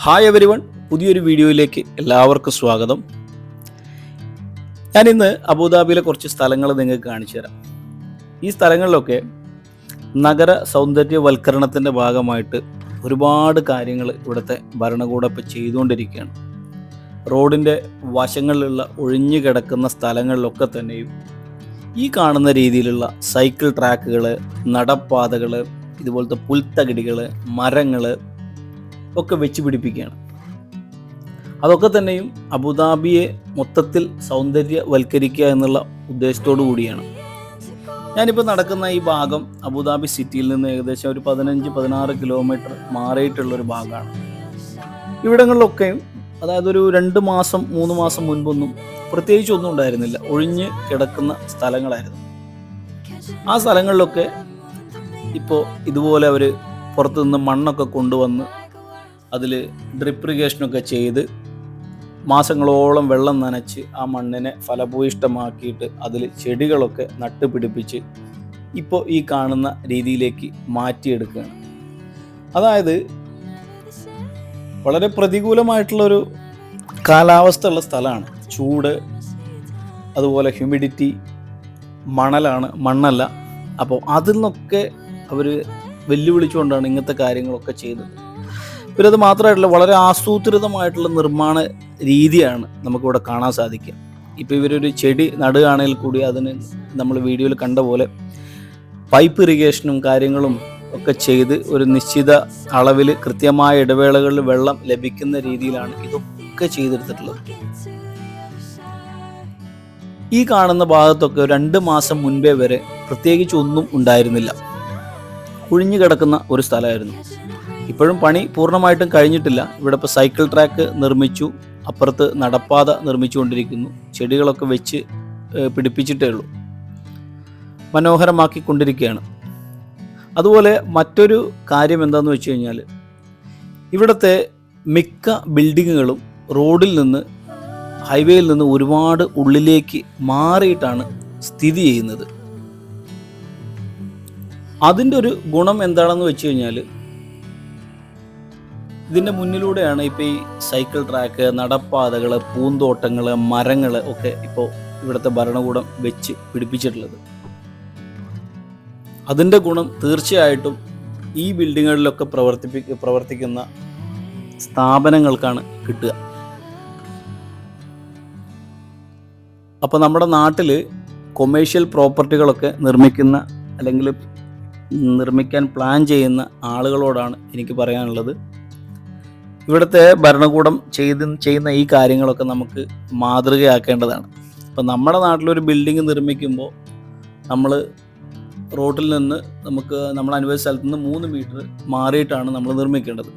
Hi everyone, പുതിയൊരു വീഡിയോയിലേക്ക് എല്ലാവർക്കും സ്വാഗതം. ഞാനിന്ന് അബുദാബിയിലെ കുറച്ച് സ്ഥലങ്ങൾ നിങ്ങൾക്ക് കാണിച്ചു തരാം. ഈ സ്ഥലങ്ങളിലൊക്കെ നഗര സൗന്ദര്യവൽക്കരണത്തിൻ്റെ ഭാഗമായിട്ട് ഒരുപാട് കാര്യങ്ങൾ ഇവിടുത്തെ ഭരണകൂടം ഇപ്പോൾ ചെയ്തുകൊണ്ടിരിക്കുകയാണ്. റോഡിൻ്റെ വശങ്ങളിലുള്ള ഒഴിഞ്ഞു കിടക്കുന്ന സ്ഥലങ്ങളിലൊക്കെ തന്നെയും ഈ കാണുന്ന രീതിയിലുള്ള സൈക്കിൾ ട്രാക്കുകൾ, നടപ്പാതകൾ, ഇതുപോലത്തെ പുൽത്തകിടികൾ, മരങ്ങൾ ഒക്കെ വെച്ച് പിടിപ്പിക്കുകയാണ്. അതൊക്കെ തന്നെയും അബുദാബിയെ മൊത്തത്തിൽ സൗന്ദര്യവൽക്കരിക്കുക എന്നുള്ള ഉദ്ദേശത്തോടു കൂടിയാണ്. ഞാനിപ്പോൾ നടക്കുന്ന ഈ ഭാഗം അബുദാബി സിറ്റിയിൽ നിന്ന് ഏകദേശം ഒരു 15-16 കിലോമീറ്റർ മാറിയിട്ടുള്ളൊരു ഭാഗമാണ്. ഇവിടങ്ങളിലൊക്കെയും അതായത് ഒരു 2 മാസം 3 മാസം മുൻപൊന്നും പ്രത്യേകിച്ചൊന്നും ഉണ്ടായിരുന്നില്ല, ഒഴിഞ്ഞ് കിടക്കുന്ന സ്ഥലങ്ങളായിരുന്നു. ആ സ്ഥലങ്ങളിലൊക്കെ ഇപ്പോൾ ഇതുപോലെ അവർ പുറത്തുനിന്ന് മണ്ണൊക്കെ കൊണ്ടുവന്ന് അതിൽ ഡ്രിപ്പ് ഇറിഗേഷനൊക്കെ ചെയ്ത് മാസങ്ങളോളം വെള്ളം നനച്ച് ആ മണ്ണിനെ ഫലഭൂയിഷ്ടമാക്കിയിട്ട് അതിൽ ചെടികളൊക്കെ നട്ടുപിടിപ്പിച്ച് ഇപ്പോൾ ഈ കാണുന്ന രീതിയിലേക്ക് മാറ്റിയെടുക്കുകയാണ്. അതായത് വളരെ പ്രതികൂലമായിട്ടുള്ളൊരു കാലാവസ്ഥ ഉള്ള സ്ഥലമാണ്. ചൂട്, അതുപോലെ ഹ്യൂമിഡിറ്റി, മണ്ണല്ല. അപ്പോൾ അതിൽ നിന്നൊക്കെ അവർ വെല്ലുവിളിച്ചുകൊണ്ടാണ് ഇങ്ങനത്തെ കാര്യങ്ങളൊക്കെ ചെയ്തത്. പിന്നെ അത് മാത്രമായിട്ടുള്ള വളരെ ആസൂത്രിതമായിട്ടുള്ള നിർമ്മാണ രീതിയാണ് നമുക്കിവിടെ കാണാൻ സാധിക്കുക. ഇപ്പോൾ ഇവരൊരു ചെടി നടുകയാണെങ്കിൽ കൂടി അതിന് നമ്മൾ വീഡിയോയിൽ കണ്ട പോലെ പൈപ്പ് ഇറിഗേഷനും കാര്യങ്ങളും ഒക്കെ ചെയ്ത് ഒരു നിശ്ചിത അളവിൽ കൃത്യമായ ഇടവേളകളിൽ വെള്ളം ലഭിക്കുന്ന രീതിയിലാണ് ഇതൊക്കെ ചെയ്തെടുത്തിട്ടുള്ളത്. ഈ കാണുന്ന ഭാഗത്തൊക്കെ 2 മാസം മുൻപേ വരെ പ്രത്യേകിച്ച് ഒന്നും ഉണ്ടായിരുന്നില്ല, കുഴിഞ്ഞു കിടക്കുന്ന ഒരു സ്ഥലമായിരുന്നു. ഇപ്പോഴും പണി പൂർണ്ണമായിട്ടും കഴിഞ്ഞിട്ടില്ല. ഇവിടെ ഇപ്പോൾ സൈക്കിൾ ട്രാക്ക് നിർമ്മിച്ചു, അപ്പുറത്ത് നടപ്പാത നിർമ്മിച്ചുകൊണ്ടിരിക്കുന്നു, ചെടികളൊക്കെ വെച്ച് പിടിപ്പിച്ചിട്ടേ ഉള്ളൂ, മനോഹരമാക്കിക്കൊണ്ടിരിക്കുകയാണ്. അതുപോലെ മറ്റൊരു കാര്യം എന്താണെന്ന് വെച്ച് കഴിഞ്ഞാൽ ഇവിടുത്തെ മിക്ക ബിൽഡിങ്ങുകളും റോഡിൽ നിന്ന്, ഹൈവേയിൽ നിന്ന് ഒരുപാട് ഉള്ളിലേക്ക് മാറിയിട്ടാണ് സ്ഥിതി ചെയ്യുന്നത്. അതിൻ്റെ ഒരു ഗുണം എന്താണെന്ന് വെച്ച് കഴിഞ്ഞാൽ ഇതിൻ്റെ മുന്നിലൂടെയാണ് ഇപ്പോൾ ഈ സൈക്കിൾ ട്രാക്ക്, നടപ്പാതകൾ, പൂന്തോട്ടങ്ങൾ, മരങ്ങൾ ഒക്കെ ഇപ്പോൾ ഇവിടുത്തെ ഭരണകൂടം വെച്ച് പിടിപ്പിച്ചിട്ടുള്ളത്. അതിൻ്റെ ഗുണം തീർച്ചയായിട്ടും ഈ ബിൽഡിങ്ങുകളിലൊക്കെ പ്രവർത്തിക്കുന്ന സ്ഥാപനങ്ങൾക്കാണ് കിട്ടുക. അപ്പോൾ നമ്മുടെ നാട്ടിൽ കൊമേഴ്ഷ്യൽ പ്രോപ്പർട്ടികളൊക്കെ നിർമ്മിക്കുന്ന അല്ലെങ്കിൽ നിർമ്മിക്കാൻ പ്ലാൻ ചെയ്യുന്ന ആളുകളോടാണ് എനിക്ക് പറയാനുള്ളത്, ഇവിടുത്തെ ഭരണകൂടം ചെയ്യുന്ന ഈ കാര്യങ്ങളൊക്കെ നമുക്ക് മാതൃകയാക്കേണ്ടതാണ്. ഇപ്പം നമ്മുടെ നാട്ടിലൊരു ബിൽഡിംഗ് നിർമ്മിക്കുമ്പോൾ നമ്മൾ റോഡിൽ നിന്ന് നമ്മൾ അനുവദിച്ച സ്ഥലത്ത് നിന്ന് 3 മീറ്റർ മാറിയിട്ടാണ് നമ്മൾ നിർമ്മിക്കേണ്ടത്.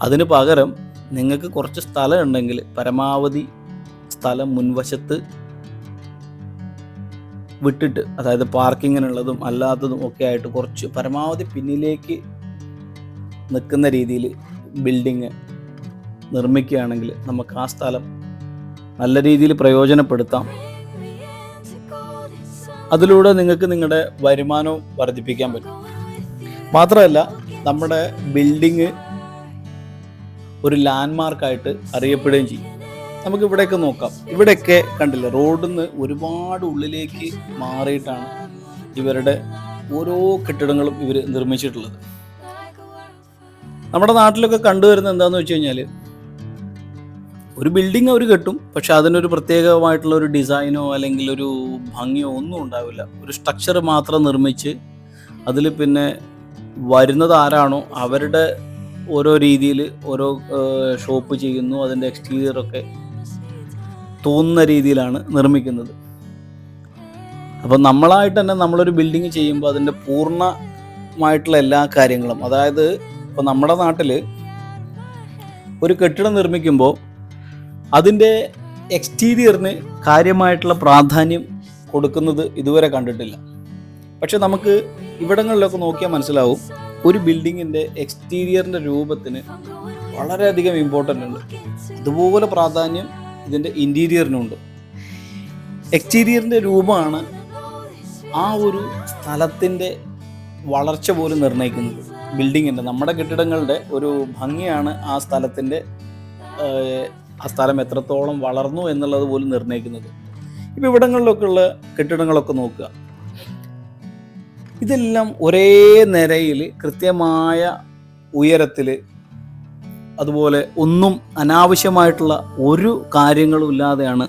അതിന് പകരം നിങ്ങൾക്ക് കുറച്ച് സ്ഥലം ഉണ്ടെങ്കിൽ പരമാവധി സ്ഥലം മുൻവശത്ത് വിട്ടിട്ട്, അതായത് പാർക്കിങ്ങിനുള്ളതും അല്ലാത്തതും ഒക്കെ ആയിട്ട് കുറച്ച് പരമാവധി പിന്നിലേക്ക് നിൽക്കുന്ന രീതിയിൽ ബിൽഡിങ് നിർമ്മിക്കുകയാണെങ്കിൽ നമുക്ക് ആ സ്ഥലം നല്ല രീതിയിൽ പ്രയോജനപ്പെടുത്താം. അതിലൂടെ നിങ്ങൾക്ക് നിങ്ങളുടെ വരുമാനവും വർദ്ധിപ്പിക്കാൻ പറ്റും. മാത്രമല്ല നമ്മുടെ ബിൽഡിങ് ഒരു ലാൻഡ്മാർക്കായിട്ട് അറിയപ്പെടുകയും ചെയ്യും. നമുക്ക് ഇവിടെയൊക്കെ നോക്കാം. ഇവിടെയൊക്കെ കണ്ടില്ലേ, റോഡിൽ നിന്ന് ഒരുപാട് ഉള്ളിലേക്ക് മാറിയിട്ടാണ് ഇവരുടെ ഓരോ കെട്ടിടങ്ങളും ഇവർ നിർമ്മിച്ചിട്ടുള്ളത്. നമ്മുടെ നാട്ടിലൊക്കെ കണ്ടുവരുന്നത് എന്താണെന്ന് വെച്ച് കഴിഞ്ഞാൽ ഒരു ബിൽഡിംഗ് അവർ കെട്ടും, പക്ഷെ അതിനൊരു പ്രത്യേകമായിട്ടുള്ള ഒരു ഡിസൈനോ അല്ലെങ്കിൽ ഒരു ഭംഗിയോ ഒന്നും ഉണ്ടാവില്ല. ഒരു സ്ട്രക്ചർ മാത്രം നിർമ്മിച്ച് അതിൽ പിന്നെ വരുന്നത് ആരാണോ അവരുടെ ഓരോ രീതിയിൽ ഓരോ ഷോപ്പ് ചെയ്യുന്നു, അതിൻ്റെ എക്സ്റ്റീരിയറൊക്കെ തോന്നുന്ന രീതിയിലാണ് നിർമ്മിക്കുന്നത്. അപ്പം നമ്മളായിട്ട് തന്നെ നമ്മളൊരു ബിൽഡിങ് ചെയ്യുമ്പോൾ അതിൻ്റെ പൂർണ്ണമായിട്ടുള്ള എല്ലാ കാര്യങ്ങളും, അതായത് ഇപ്പോൾ നമ്മുടെ നാട്ടിൽ ഒരു കെട്ടിടം നിർമ്മിക്കുമ്പോൾ അതിൻ്റെ എക്സ്റ്റീരിയറിന് കാര്യമായിട്ടുള്ള പ്രാധാന്യം കൊടുക്കുന്നത് ഇതുവരെ കണ്ടിട്ടില്ല. പക്ഷെ നമുക്ക് ഇവിടങ്ങളിലൊക്കെ നോക്കിയാൽ മനസ്സിലാവും, ഒരു ബിൽഡിങ്ങിൻ്റെ എക്സ്റ്റീരിയറിൻ്റെ രൂപത്തിന് വളരെയധികം ഇമ്പോർട്ടൻ്റ് ഉണ്ട്. അതുപോലെ പ്രാധാന്യം ഇതിൻ്റെ ഇൻറ്റീരിയറിനുണ്ട്. എക്സ്റ്റീരിയറിൻ്റെ രൂപമാണ് ആ ഒരു സ്ഥലത്തിൻ്റെ വളർച്ച പോലും നിർണ്ണയിക്കുന്നത്. ബിൽഡിങ്ങിൻ്റെ നമ്മുടെ കെട്ടിടങ്ങളുടെ ഒരു ഭംഗിയാണ് ആ സ്ഥലത്തിൻ്റെ ആ സ്ഥലം എത്രത്തോളം വളർന്നു എന്നുള്ളത് പോലും നിർണ്ണയിക്കുന്നത്. ഇപ്പോൾ ഇവിടങ്ങളിലൊക്കെ ഉള്ള കെട്ടിടങ്ങളൊക്കെ നോക്കുക, ഇതെല്ലാം ഒരേ നിരയിൽ കൃത്യമായ ഉയരത്തിൽ, അതുപോലെ ഒന്നും അനാവശ്യമായിട്ടുള്ള ഒരു കാര്യങ്ങളും ഇല്ലാതെയാണ്,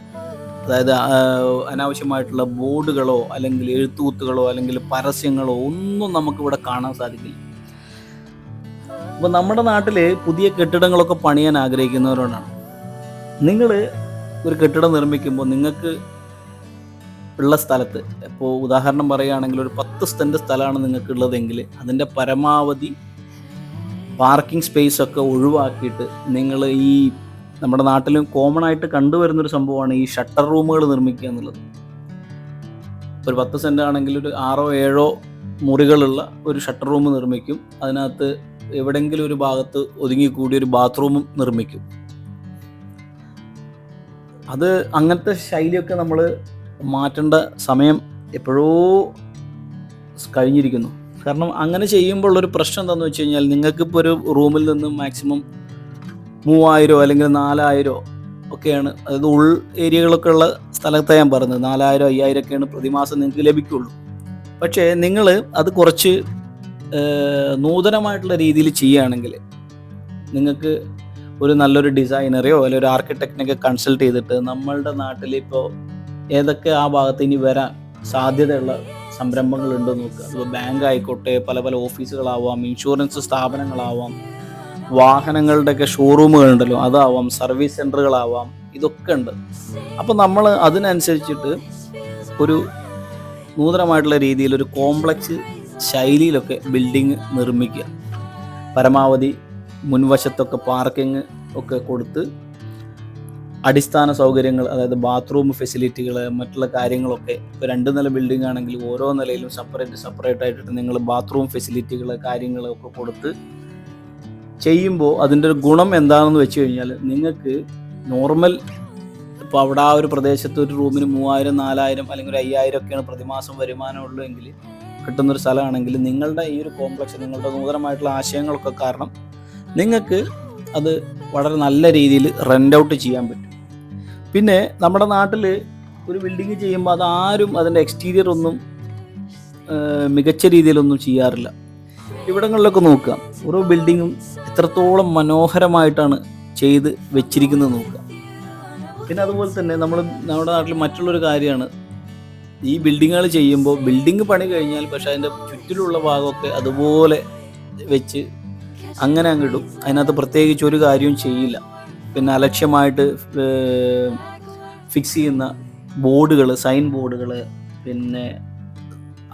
അതായത് അനാവശ്യമായിട്ടുള്ള ബോർഡുകളോ അല്ലെങ്കിൽ എഴുത്തുകുത്തുകളോ അല്ലെങ്കിൽ പരസ്യങ്ങളോ ഒന്നും നമുക്കിവിടെ കാണാൻ സാധിക്കില്ല. അപ്പോൾ നമ്മുടെ നാട്ടിൽ പുതിയ കെട്ടിടങ്ങളൊക്കെ പണിയാൻ ആഗ്രഹിക്കുന്നവരോടാണ്, നിങ്ങൾ ഒരു കെട്ടിടം നിർമ്മിക്കുമ്പോൾ നിങ്ങൾക്ക് ഉള്ള സ്ഥലത്ത്, ഇപ്പോൾ ഉദാഹരണം പറയുകയാണെങ്കിൽ ഒരു 10 സെൻറ്റ് സ്ഥലമാണ് നിങ്ങൾക്ക് ഉള്ളതെങ്കിൽ അതിൻ്റെ പരമാവധി പാർക്കിംഗ് സ്പേസ് ഒക്കെ ഒഴിവാക്കിയിട്ട് നിങ്ങൾ ഈ നമ്മുടെ നാട്ടിൽ കോമൺ ആയിട്ട് കണ്ടുവരുന്നൊരു സംഭവമാണ് ഈ ഷട്ടർ റൂമുകൾ നിർമ്മിക്കുക എന്നുള്ളത്. ഒരു 10 സെൻറ്റ് ആണെങ്കിൽ ഒരു 6-7 മുറികളുള്ള ഒരു ഷട്ടർ റൂം നിർമ്മിക്കും. അതിനകത്ത് എവിടെയെങ്കിലും ഒരു ഭാഗത്ത് ഒതുങ്ങിക്കൂടി ഒരു ബാത്റൂമും നിർമ്മിക്കും. അത് അങ്ങനത്തെ ശൈലിയൊക്കെ നമ്മൾ മാറ്റേണ്ട സമയം എപ്പോഴോ കഴിഞ്ഞിരിക്കുന്നു. കാരണം അങ്ങനെ ചെയ്യുമ്പോൾ ഉള്ളൊരു പ്രശ്നം എന്താണെന്ന് വെച്ച് കഴിഞ്ഞാൽ, നിങ്ങൾക്കിപ്പോൾ ഒരു റൂമിൽ നിന്ന് മാക്സിമം 3000 അല്ലെങ്കിൽ 4000 ഒക്കെയാണ്, അതായത് ഉൾ ഏരിയകളൊക്കെ ഉള്ള സ്ഥലത്താണ് ഞാൻ പറഞ്ഞത്, 4000, 5000 ഒക്കെയാണ് പ്രതിമാസം നിങ്ങൾക്ക് ലഭിക്കുള്ളൂ. പക്ഷേ നിങ്ങൾ അത് കുറച്ച് നൂതനമായിട്ടുള്ള രീതിയിൽ ചെയ്യുകയാണെങ്കിൽ, നിങ്ങൾക്ക് ഒരു നല്ലൊരു ഡിസൈനറെയോ അല്ലെങ്കിൽ ഒരു ആർക്കിടെക്റ്റിനെയൊക്കെ കൺസൾട്ട് ചെയ്തിട്ട് നമ്മളുടെ നാട്ടിൽ ഇപ്പോൾ ഏതൊക്കെ ആ ഭാഗത്ത് ഇനി വരാൻ സാധ്യതയുള്ള സംരംഭങ്ങൾ ഉണ്ടോ നോക്കുക. ഇപ്പോൾ ബാങ്ക് ആയിക്കോട്ടെ, പല പല ഓഫീസുകളാവാം, ഇൻഷുറൻസ് സ്ഥാപനങ്ങളാവാം, വാഹനങ്ങളുടെയൊക്കെ ഷോറൂമുകളുണ്ടല്ലോ അതാവാം, സർവീസ് സെൻ്ററുകളാവാം, ഇതൊക്കെ ഉണ്ട്. അപ്പോൾ നമ്മൾ അതിനനുസരിച്ചിട്ട് ഒരു നൂതനമായിട്ടുള്ള രീതിയിൽ ഒരു കോംപ്ലക്സ് ശൈലിയിലൊക്കെ ബിൽഡിങ് നിർമ്മിക്കുക. പരമാവധി മുൻവശത്തൊക്കെ പാർക്കിംഗ് ഒക്കെ കൊടുത്ത് അടിസ്ഥാന സൗകര്യങ്ങൾ, അതായത് ബാത്റൂം ഫെസിലിറ്റികൾ, മറ്റുള്ള കാര്യങ്ങളൊക്കെ, ഇപ്പോൾ 2 നില ബിൽഡിംഗ് ആണെങ്കിൽ ഓരോ നിലയിലും സെപ്പറേറ്റ് ആയിട്ട് നിങ്ങൾ ബാത്റൂം ഫെസിലിറ്റികൾ കാര്യങ്ങളൊക്കെ കൊടുത്ത് ചെയ്യുമ്പോൾ അതിൻ്റെ ഒരു ഗുണം എന്താണെന്ന് വെച്ച് കഴിഞ്ഞാൽ, നിങ്ങൾക്ക് നോർമൽ ഇപ്പോൾ അവിടെ ആ ഒരു പ്രദേശത്ത് ഒരു റൂമിന് 3000, 4000 അല്ലെങ്കിൽ ഒരു 5000 ഒക്കെയാണ് പ്രതിമാസം വരുമാനമുള്ളൂ എങ്കിൽ കിട്ടുന്നൊരു സ്ഥലമാണെങ്കിൽ, നിങ്ങളുടെ ഈ ഒരു കോംപ്ലക്സ്, നിങ്ങളുടെ നൂതനമായിട്ടുള്ള ആശയങ്ങളൊക്കെ കാരണം നിങ്ങൾക്ക് അത് വളരെ നല്ല രീതിയിൽ റെൻ്റ് ഔട്ട് ചെയ്യാൻ പറ്റും. പിന്നെ നമ്മുടെ നാട്ടിൽ ഒരു ബിൽഡിങ് ചെയ്യുമ്പോൾ അതാരും അതിൻ്റെ എക്സ്റ്റീരിയർ ഒന്നും മികച്ച രീതിയിലൊന്നും ചെയ്യാറില്ല. ഇവിടങ്ങളിലൊക്കെ നോക്കുക, ഓരോ ബിൽഡിങ്ങും എത്രത്തോളം മനോഹരമായിട്ടാണ് ചെയ്ത് വെച്ചിരിക്കുന്നത് നോക്കുക. പിന്നെ അതുപോലെ തന്നെ നമ്മുടെ നാട്ടിൽ മറ്റുള്ളൊരു കാര്യമാണ്, ഈ ബിൽഡിങ്ങുകൾ ചെയ്യുമ്പോൾ ബിൽഡിങ് പണി കഴിഞ്ഞാൽ പക്ഷേ അതിൻ്റെ ചുറ്റിലുള്ള ഭാഗമൊക്കെ അതുപോലെ വെച്ച് അങ്ങനെ അങ്ങിടും. അതിനകത്ത് പ്രത്യേകിച്ച് ഒരു കാര്യവും ചെയ്യില്ല. പിന്നെ അലക്ഷ്യമായിട്ട് ഫിക്സ് ചെയ്യുന്ന ബോർഡുകൾ, സൈൻ ബോർഡുകൾ, പിന്നെ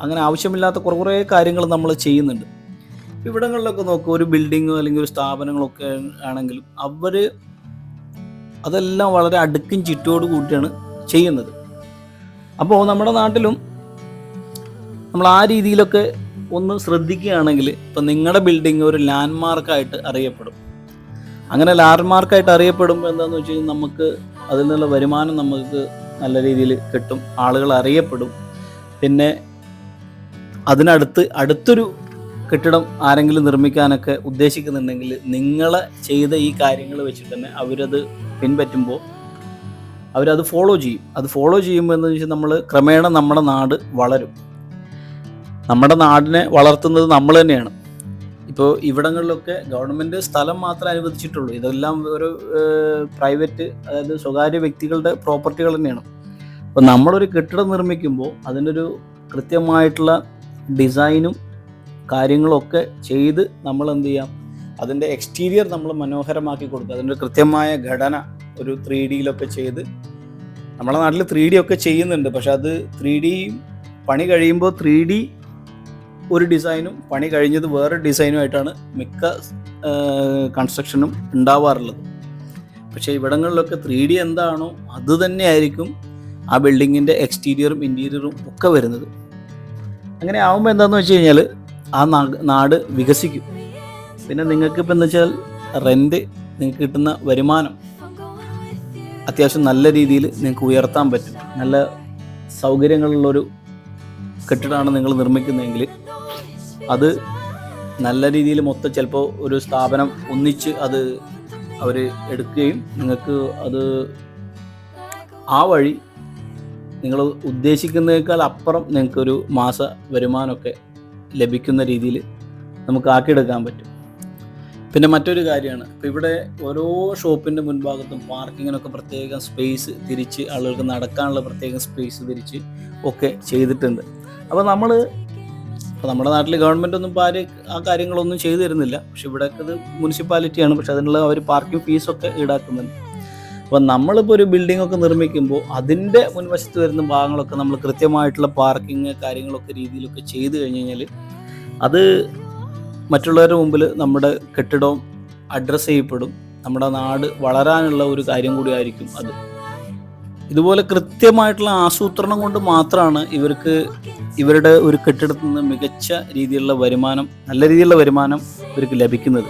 അങ്ങനെ ആവശ്യമില്ലാത്ത കുറേ കാര്യങ്ങൾ നമ്മൾ ചെയ്യുന്നുണ്ട്. ഇവിടങ്ങളിലൊക്കെ നോക്കുക, ഒരു ബിൽഡിങ്ങോ അല്ലെങ്കിൽ ഒരു സ്ഥാപനങ്ങളൊക്കെ ആണെങ്കിലും അവർ അതെല്ലാം വളരെ അടുക്കും ചിട്ടോട് കൂട്ടിയാണ് ചെയ്യുന്നത്. അപ്പോൾ നമ്മുടെ നാട്ടിലും നമ്മൾ ആ രീതിയിലൊക്കെ ഒന്ന് ശ്രദ്ധിക്കുകയാണെങ്കിൽ, ഇപ്പം നിങ്ങളുടെ ബിൽഡിംഗ് ഒരു ലാൻഡ്മാർക്കായിട്ട് അറിയപ്പെടും. അങ്ങനെ ലാൻഡ്മാർക്കായിട്ട് അറിയപ്പെടുമ്പോൾ എന്താണെന്ന് വെച്ച് കഴിഞ്ഞാൽ, നമുക്ക് അതിൽ നിന്നുള്ള വരുമാനം നമുക്ക് നല്ല രീതിയിൽ കിട്ടും, ആളുകൾ അറിയപ്പെടും. പിന്നെ അടുത്തൊരു കെട്ടിടം ആരെങ്കിലും നിർമ്മിക്കാനൊക്കെ ഉദ്ദേശിക്കുന്നുണ്ടെങ്കിൽ, നിങ്ങളെ ചെയ്ത ഈ കാര്യങ്ങൾ വെച്ചിട്ട് തന്നെ അവരത് പിൻപറ്റുമ്പോൾ അവരത് ഫോളോ ചെയ്യും. അത് ഫോളോ ചെയ്യുമ്പോൾ എന്താണെന്ന് വെച്ചാൽ, നമ്മൾ ക്രമേണ നമ്മുടെ നാട് വളരും. നമ്മുടെ നാടിനെ വളർത്തുന്നത് നമ്മൾ തന്നെയാണ്. ഇപ്പോൾ ഇവിടങ്ങളിലൊക്കെ ഗവൺമെൻറ് സ്ഥലം മാത്രമേ അനുവദിച്ചിട്ടുള്ളൂ. ഇതെല്ലാം ഒരു പ്രൈവറ്റ്, അതായത് സ്വകാര്യ വ്യക്തികളുടെ പ്രോപ്പർട്ടികൾ തന്നെയാണ്. അപ്പോൾ നമ്മളൊരു കെട്ടിടം നിർമ്മിക്കുമ്പോൾ അതിനൊരു കൃത്യമായിട്ടുള്ള ഡിസൈനും കാര്യങ്ങളൊക്കെ ചെയ്ത് നമ്മൾ എന്ത് ചെയ്യാം, അതിൻ്റെ എക്സ്റ്റീരിയർ നമ്മൾ മനോഹരമാക്കി കൊടുക്കുക. അതിൻ്റെ കൃത്യമായ ഘടന ഒരു 3D ചെയ്ത്, നമ്മുടെ നാട്ടിൽ 3D ഒക്കെ ചെയ്യുന്നുണ്ട്. പക്ഷെ അത് 3D പണി കഴിയുമ്പോൾ 3D ഒരു ഡിസൈനും പണി കഴിഞ്ഞത് വേറെ ഡിസൈനുമായിട്ടാണ് മിക്ക കൺസ്ട്രക്ഷനും ഉണ്ടാവാറുള്ളത്. പക്ഷേ ഇവിടങ്ങളിലൊക്കെ 3D എന്താണോ അത് തന്നെയായിരിക്കും ആ ബിൽഡിങ്ങിൻ്റെ എക്സ്റ്റീരിയറും ഇൻറ്റീരിയറും ഒക്കെ വരുന്നത്. അങ്ങനെ ആകുമ്പോൾ എന്താണെന്ന് വെച്ച് കഴിഞ്ഞാൽ, ആ നാട് വികസിക്കും. പിന്നെ നിങ്ങൾക്കിപ്പോൾ എന്താ വെച്ചാൽ, നിങ്ങൾക്ക് കിട്ടുന്ന വരുമാനം അത്യാവശ്യം നല്ല രീതിയിൽ നിങ്ങൾക്ക് ഉയർത്താൻ പറ്റും. നല്ല സൗകര്യങ്ങളുള്ളൊരു കെട്ടിടമാണ് നിങ്ങൾ നിർമ്മിക്കുന്നതെങ്കിൽ അത് നല്ല രീതിയിൽ മൊത്തം ചിലപ്പോൾ ഒരു സ്ഥാപനം ഒന്നിച്ച് അത് അവർ എടുക്കുകയും നിങ്ങൾക്ക് അത് ആ വഴി നിങ്ങൾ ഉദ്ദേശിക്കുന്നതിനേക്കാൾ അപ്പുറം നിങ്ങൾക്കൊരു മാസ വരുമാനമൊക്കെ ലഭിക്കുന്ന രീതിയിൽ നമുക്ക് ആക്കിയെടുക്കാൻ പറ്റും. പിന്നെ മറ്റൊരു കാര്യമാണ്, ഇപ്പോൾ ഇവിടെ ഓരോ ഷോപ്പിൻ്റെ മുൻഭാഗത്തും പാർക്കിങ്ങിനൊക്കെ പ്രത്യേകം സ്പേസ് തിരിച്ച് ആളുകൾക്ക് നടക്കാനുള്ള പ്രത്യേകം സ്പേസ് തിരിച്ച് ഒക്കെ ചെയ്തിട്ടുണ്ട്. അപ്പോൾ നമ്മുടെ നാട്ടിൽ ഗവൺമെൻറ് ഒന്നും ആ കാര്യങ്ങളൊന്നും ചെയ്തു തരുന്നില്ല. പക്ഷെ ഇവിടെയൊക്കെ ഇത് മുനിസിപ്പാലിറ്റിയാണ്, പക്ഷെ അതിനുള്ള അവർ പാർക്കിംഗ് ഫീസൊക്കെ ഈടാക്കുന്നുണ്ട്. അപ്പോൾ നമ്മളിപ്പോൾ ഒരു ബിൽഡിംഗ് ഒക്കെ നിർമ്മിക്കുമ്പോൾ അതിൻ്റെ മുൻവശത്ത് വരുന്ന ഭാഗങ്ങളൊക്കെ നമ്മൾ കൃത്യമായിട്ടുള്ള പാർക്കിങ് കാര്യങ്ങളൊക്കെ രീതിയിലൊക്കെ ചെയ്തു കഴിഞ്ഞ് കഴിഞ്ഞാൽ അത് മറ്റുള്ളവരുടെ മുമ്പിൽ നമ്മുടെ കെട്ടിടവും അഡ്രസ്സ് ചെയ്യപ്പെടും. നമ്മുടെ നാട് വളരാനുള്ള ഒരു കാര്യം കൂടി ആയിരിക്കും അത്. ഇതുപോലെ കൃത്യമായിട്ടുള്ള ആസൂത്രണം കൊണ്ട് മാത്രമാണ് ഇവർക്ക് ഇവരുടെ ഒരു കെട്ടിടത്തിൽ നിന്ന് മികച്ച രീതിയിലുള്ള വരുമാനം, നല്ല രീതിയിലുള്ള വരുമാനം ഇവർക്ക് ലഭിക്കുന്നത്.